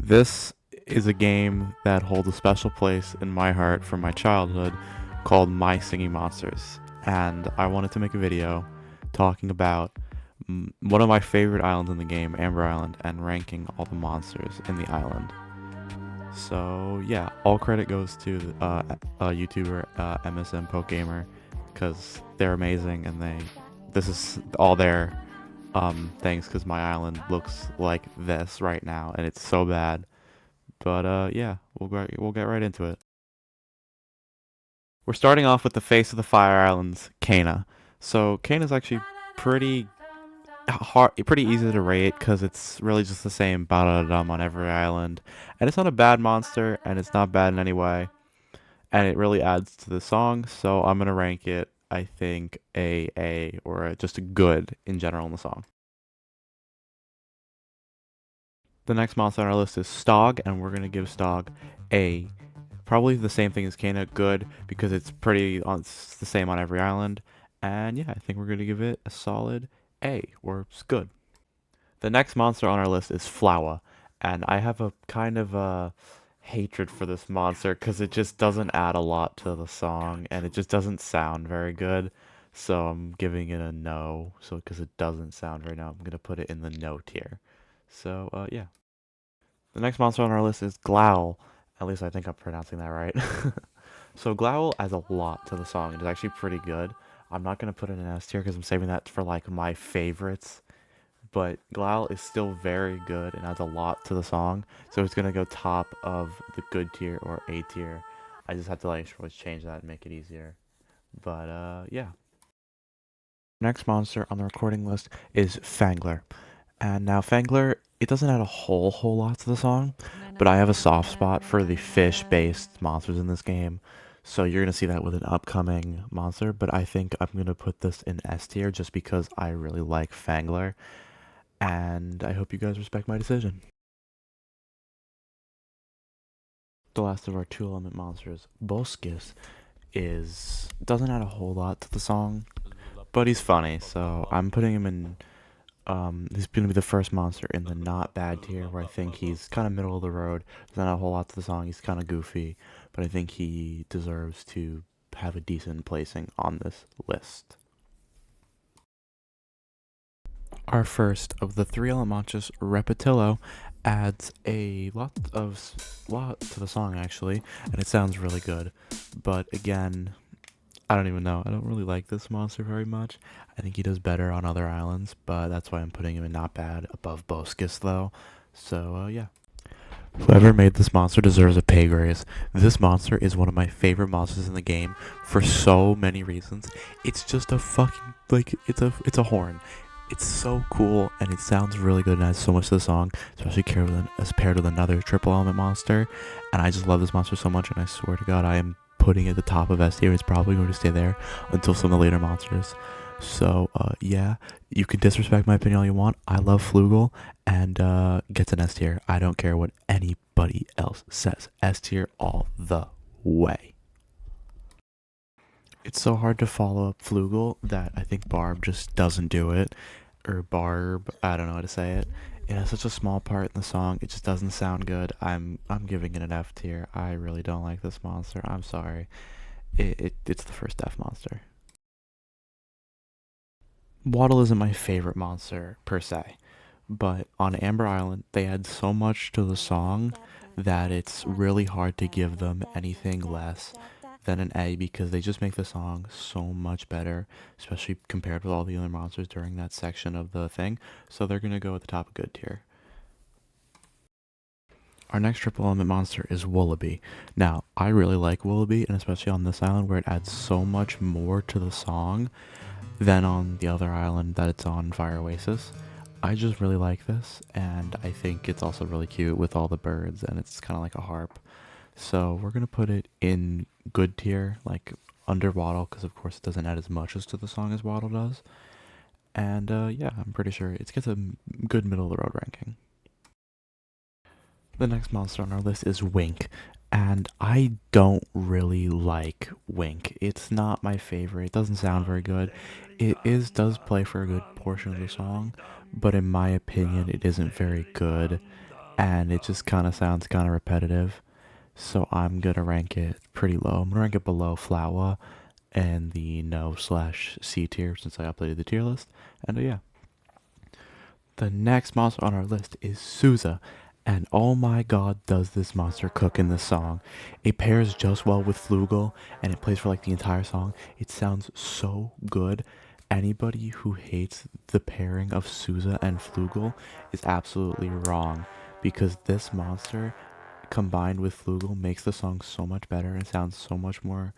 This is a game that holds a special place in my heart from my childhood called My Singing Monsters. And I wanted to make a video talking about one of my favorite islands in the game, Amber Island, and ranking all the monsters in the island. So yeah, all credit goes to YouTuber MSM Poke Gamer because they're amazing and this is all their things because my island looks like this right now and it's so bad. But yeah, we'll get right into it. We're starting off with the face of the Fire Islands, Kana. So Kana's actually pretty pretty easy to rate because it's really just the same ba-da-dum on every island, and it's not a bad monster, and it's not bad in any way, and it really adds to the song. So I'm gonna rank it, I think, A or just a good in general in the song. The next monster on our list is Stog, and we're gonna give Stog a probably the same thing as Kana, good, because it's the same on every island. And yeah, I think we're going to give it a solid A, or it's good. The next monster on our list is Flower, and I have a kind of a hatred for this monster because it just doesn't add a lot to the song, and it just doesn't sound very good. So I'm giving it a no, so because it doesn't sound very now, I'm going to put it in the no tier. So yeah. The next monster on our list is Glowl. At least I think I'm pronouncing that right. So Glowl adds a lot to the song. It is actually pretty good. I'm not going to put it in S tier because I'm saving that for like my favorites. But Glowl is still very good and adds a lot to the song. So it's going to go top of the good tier or A tier. I just have to like change that and make it easier. But yeah. Next monster on the recording list is Fangler. And now Fangler, it doesn't add a whole lot to the song, but I have a soft spot for the fish-based monsters in this game. So you're gonna see that with an upcoming monster, but I think I'm gonna put this in S tier just because I really like Fangler, and I hope you guys respect my decision. The last of our two-element monsters, Boskus, is doesn't add a whole lot to the song, but he's funny, so I'm putting him in. He's going to be the first monster in the not bad tier, where I think he's kind of middle of the road. There's not a whole lot to the song. He's kind of goofy, but I think he deserves to have a decent placing on this list. Our first of the three element monsters, Repetillo, adds a lot to the song actually, and it sounds really good. But again, I don't even know. I don't really like this monster very much. I think he does better on other islands, but that's why I'm putting him in not bad above Boskus though. So yeah. Whoever made this monster deserves a pay raise. This monster is one of my favorite monsters in the game for so many reasons. It's just a fucking like it's a horn. It's so cool and it sounds really good and adds so much to the song, especially as paired with another triple element monster. And I just love this monster so much, and I swear to God, I am putting it at the top of S tier. It's probably going to stay there until some of the later monsters. So yeah, you can disrespect my opinion all you want. I love Flugel and gets an S tier. I don't care what anybody else says. S tier all the way. It's so hard to follow up Flugel that I think Barb just doesn't do it. Or Barb, I don't know how to say it. It has such a small part in the song, it just doesn't sound good. I'm giving it an F tier. I really don't like this monster. I'm sorry. It's the first F monster. Waddle isn't my favorite monster per se, but on Amber Island they add so much to the song that it's really hard to give them anything less than an A because they just make the song so much better, especially compared with all the other monsters during that section of the thing. So they're gonna go at the top of good tier. Our next triple element monster is Wallaby. Now, I really like Wallaby, and especially on this island where it adds so much more to the song than on the other island that it's on, Fire Oasis. I just really like this, and I think it's also really cute with all the birds, and it's kind of like a harp. So we're gonna put it in good tier, like under Waddle, because of course it doesn't add as much as to the song as Waddle does. And yeah, I'm pretty sure it gets a good middle of the road ranking. The next monster on our list is Wink, and I don't really like Wink. It's not my favorite. It doesn't sound very good. Does play for a good portion of the song, but in my opinion, it isn't very good. and it just kind of sounds kind of repetitive. So I'm gonna rank it pretty low. I'm gonna rank it below Flower and the no slash C tier since I updated the tier list. And yeah, the next monster on our list is Sousa. And oh my god, does this monster cook in this song. It pairs just well with Flugel, and it plays for like the entire song. It sounds so good. Anybody who hates the pairing of Sousa and Flugel is absolutely wrong, because this monster combined with Flugel makes the song so much better and sounds so much more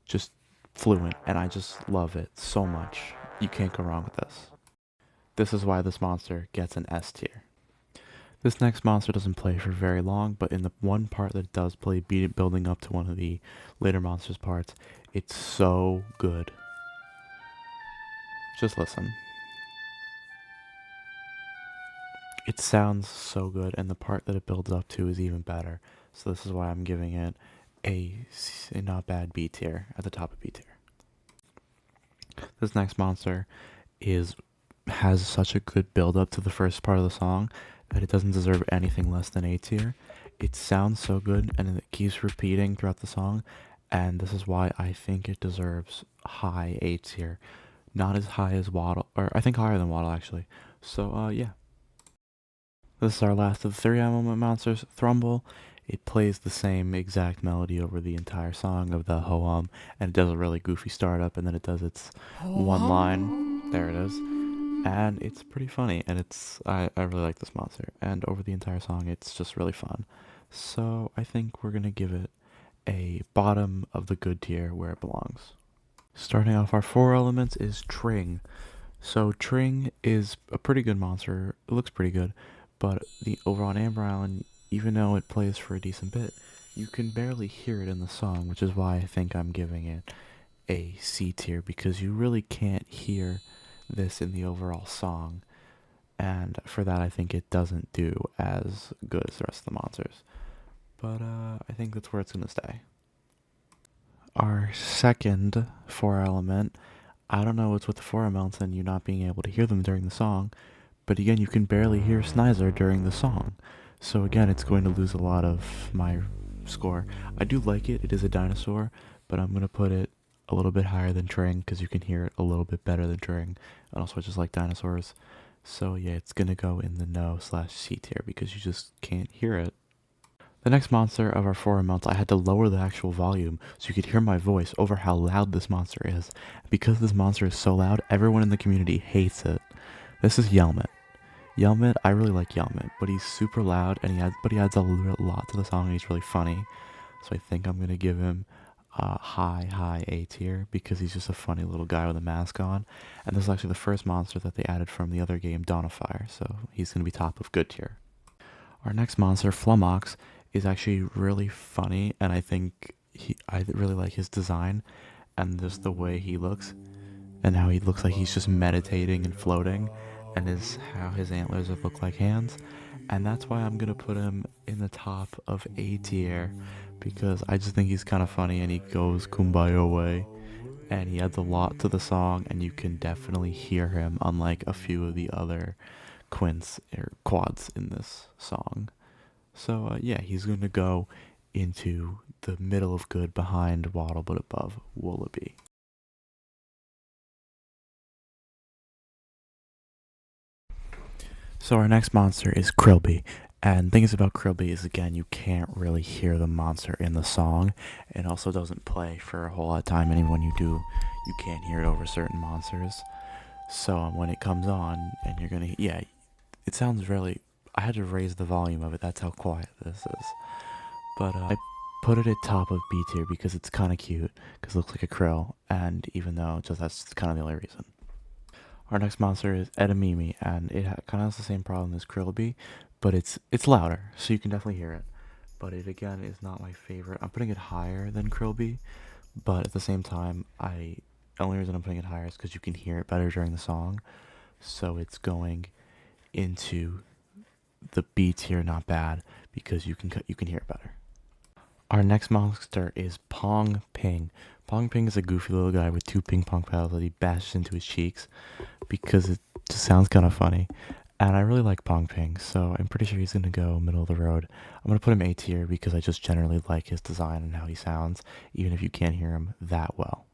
just fluent, and I just love it so much. You can't go wrong with this. This is why this monster gets an S tier. This next monster doesn't play for very long, but in the one part that it does play, building up to one of the later monsters parts, it's so good. Just listen. It sounds so good, and the part that it builds up to is even better. So this is why I'm giving it a not bad B tier at the top of B tier. This next monster is has such a good build up to the first part of the song that it doesn't deserve anything less than A tier. It sounds so good and it keeps repeating throughout the song, and this is why I think it deserves high A tier. Not as high as Waddle, or I think higher than Waddle actually. So yeah. This is our last of the 3-element monsters, Thrumble. It plays the same exact melody over the entire song of the ho-hum, and it does a really goofy startup, and then it does its one line. There it is. And it's pretty funny, and I really like this monster, and over the entire song it's just really fun. So I think we're gonna give it a bottom of the good tier where it belongs. Starting off our 4 elements is Tring. So Tring is a pretty good monster. It looks pretty good, but the over on Amber Island, even though it plays for a decent bit, you can barely hear it in the song, which is why I think I'm giving it a C tier, because you really can't hear this in the overall song, and for that I think it doesn't do as good as the rest of the monsters. But I think that's where it's gonna stay. Our second 4 element, I don't know what's with the 4 elements and you not being able to hear them during the song, but again, you can barely hear Snizer during the song. So again, it's going to lose a lot of my score. I do like it. It is a dinosaur, but I'm going to put it a little bit higher than Tring because you can hear it a little bit better than Tring. And also, I just like dinosaurs. So yeah, it's going to go in the no slash C tier because you just can't hear it. The next monster of our 4 amounts, I had to lower the actual volume so you could hear my voice over how loud this monster is. Because this monster is so loud, everyone in the community hates it. This is Yelmet. Yelmet, I really like Yelmet, but he's super loud, and he adds a lot to the song, and he's really funny. So I think I'm gonna give him a high A tier because he's just a funny little guy with a mask on. And this is actually the first monster that they added from the other game, Dawn of Fire, so he's gonna be top of good tier. Our next monster, Flumox, is actually really funny, and I think I really like his design and just the way he looks, and how he looks like he's just meditating and floating, and how his antlers look like hands, and that's why I'm gonna put him in the top of A tier, because I just think he's kind of funny and he goes kumbaya way, and he adds a lot to the song, and you can definitely hear him unlike a few of the other quints or quads in this song. So yeah, he's gonna go into the middle of good behind Waddle but above Wallaby. So our next monster is Krilby. And things about Krilby is, again, you can't really hear the monster in the song. It also doesn't play for a whole lot of time, and even when you do, you can't hear it over certain monsters. So when it comes on, and you're gonna, yeah, it sounds really, I had to raise the volume of it, that's how quiet this is. But I put it at top of B tier because it's kind of cute, because it looks like a krill, and even though just that's kind of the only reason. Our next monster is Edamame, and it kind of has the same problem as Krillby, but it's louder, so you can definitely hear it. But it again is not my favorite. I'm putting it higher than Krillby, but at the same time, the only reason I'm putting it higher is because you can hear it better during the song. So it's going into the B tier, not bad, because you can hear it better. Our next monster is Pong Ping. Pong Ping is a goofy little guy with 2 ping pong paddles that he bashes into his cheeks because it just sounds kind of funny. And I really like Pong Ping, so I'm pretty sure he's going to go middle of the road. I'm going to put him A tier because I just generally like his design and how he sounds, even if you can't hear him that well.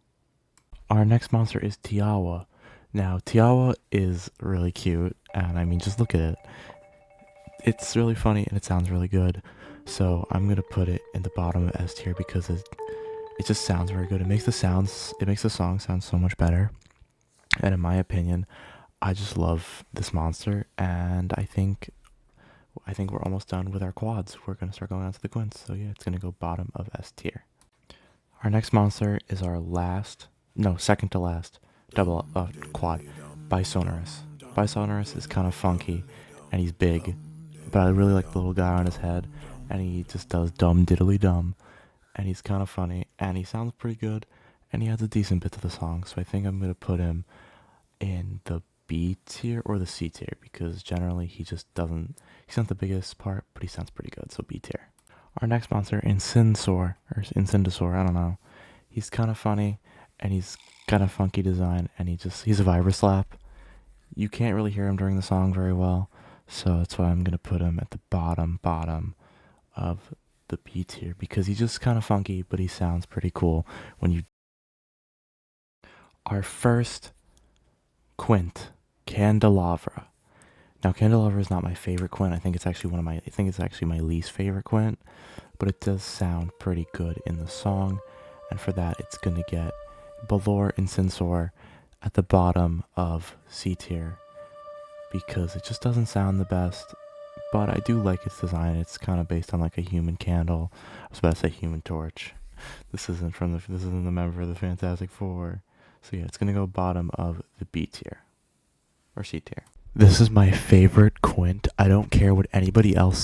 Our next monster is Tiawa. Now, Tiawa is really cute, and I mean, just look at it. It's really funny and it sounds really good, so I'm going to put it in the bottom of S tier because it just sounds very good. It makes the song sound so much better. And in my opinion, I just love this monster, and I think we're almost done with our quads. We're gonna start going on to the quints. So yeah, it's gonna go bottom of S tier. Our next monster is our second to last double quad, Bisonorous. Bisonorous is kind of funky, and he's big, but I really like the little guy on his head, and he just does dumb diddly dumb, and he's kind of funny, and he sounds pretty good, and he has a decent bit to the song. So I think I'm gonna put him in the B tier or the C tier because generally he's not the biggest part, but he sounds pretty good, so B tier. Our next monster, Incinsor, I don't know. He's kind of funny, and he's got a funky design, and he's a vibroslap. You can't really hear him during the song very well, so that's why I'm gonna put him at the bottom of the B tier because he's just kind of funky, but he sounds pretty cool when you. Our first Quint, Candelabra. Now, Candelabra is not my favorite Quint. I think it's actually my least favorite Quint, but it does sound pretty good in the song, and for that, it's gonna get Balor Incensor at the bottom of C tier because it just doesn't sound the best. But I do like its design. It's kind of based on like a human candle. I was about to say Human Torch. This isn't the member of the Fantastic Four. So yeah, it's gonna go bottom of the B tier or C tier. This is my favorite Quint. I don't care what anybody else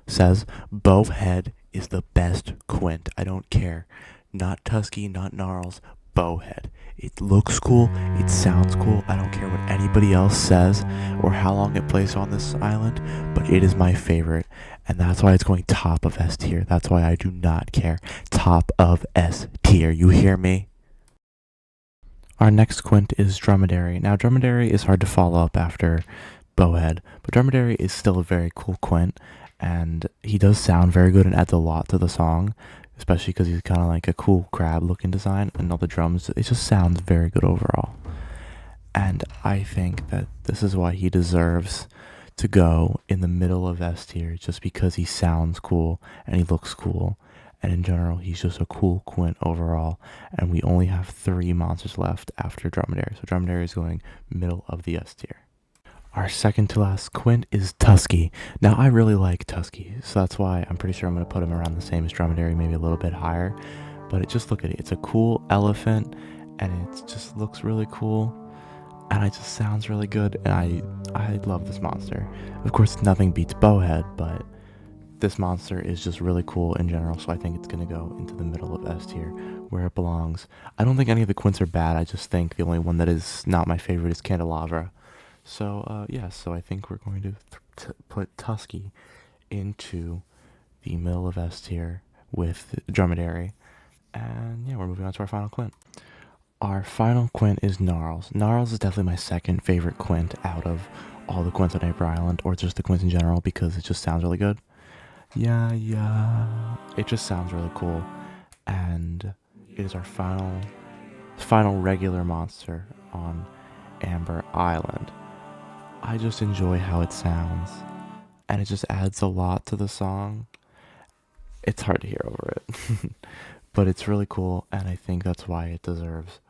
says. Bowhead is the best Quint. I don't care. Not Tusky, not Gnarls. Bowhead. It looks cool. It sounds cool. I don't care what anybody else says or how long it plays on this island, but it is my favorite, and that's why it's going top of S tier. That's why I do not care. Top of S tier. You hear me? Our next Quint is Dromedary. Now, Dromedary is hard to follow up after Bowhead, but Dromedary is still a very cool Quint, and he does sound very good and adds a lot to the song, especially because he's kind of like a cool crab looking design, and all the drums, it just sounds very good overall. And I think that this is why he deserves to go in the middle of S tier, just because he sounds cool and he looks cool. And in general, he's just a cool Quint overall. And we only have 3 monsters left after Dromedary. So Dromedary is going middle of the S tier. Our second to last Quint is Tusky. Now, I really like Tusky, so that's why I'm pretty sure I'm going to put him around the same as Dromedary, maybe a little bit higher. But just look at it. It's a cool elephant, and it just looks really cool. And it just sounds really good, and I love this monster. Of course, nothing beats Bowhead, but this monster is just really cool in general, so I think it's going to go into the middle of S tier, where it belongs. I don't think any of the Quints are bad, I just think the only one that is not my favorite is Candelabra. So, so I think we're going to put Tusky into the middle of S tier with Dromedary. And yeah, we're moving on to our final Quint. Our final Quint is Gnarls. Gnarls is definitely my second favorite Quint out of all the Quints on April Island, or just the Quints in general, because it just sounds really good. Yeah. It just sounds really cool. And it is our final regular monster on Amber Island. I just enjoy how it sounds, and it just adds a lot to the song. It's hard to hear over it, but it's really cool, and I think that's why it deserves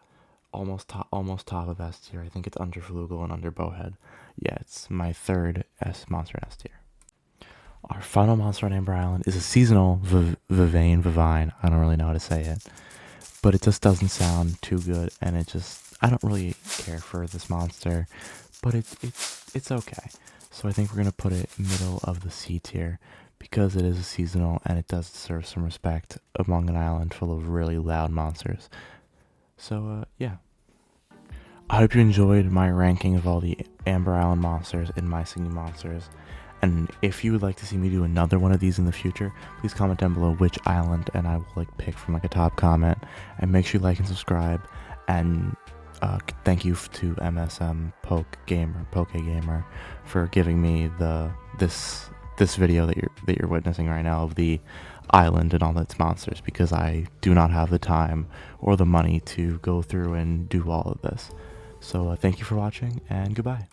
almost top of S tier. I think it's under Flugel and under Bowhead. Yeah, it's my third monster in S tier. Our final monster on Amber Island is a seasonal Vivine. I don't really know how to say it, but it just doesn't sound too good, and I don't really care for this monster, but it's okay. So I think we're gonna put it middle of the C tier because it is a seasonal and it does deserve some respect among an island full of really loud monsters. So yeah. I hope you enjoyed my ranking of all the Amber Island monsters in My Singing Monsters. And if you would like to see me do another one of these in the future, please comment down below which island, and I will pick from a top comment. And make sure you like and subscribe. And thank you to MSM Poke Gamer, for giving me this video that you're witnessing right now of the island and all its monsters, because I do not have the time or the money to go through and do all of this. So thank you for watching, and goodbye.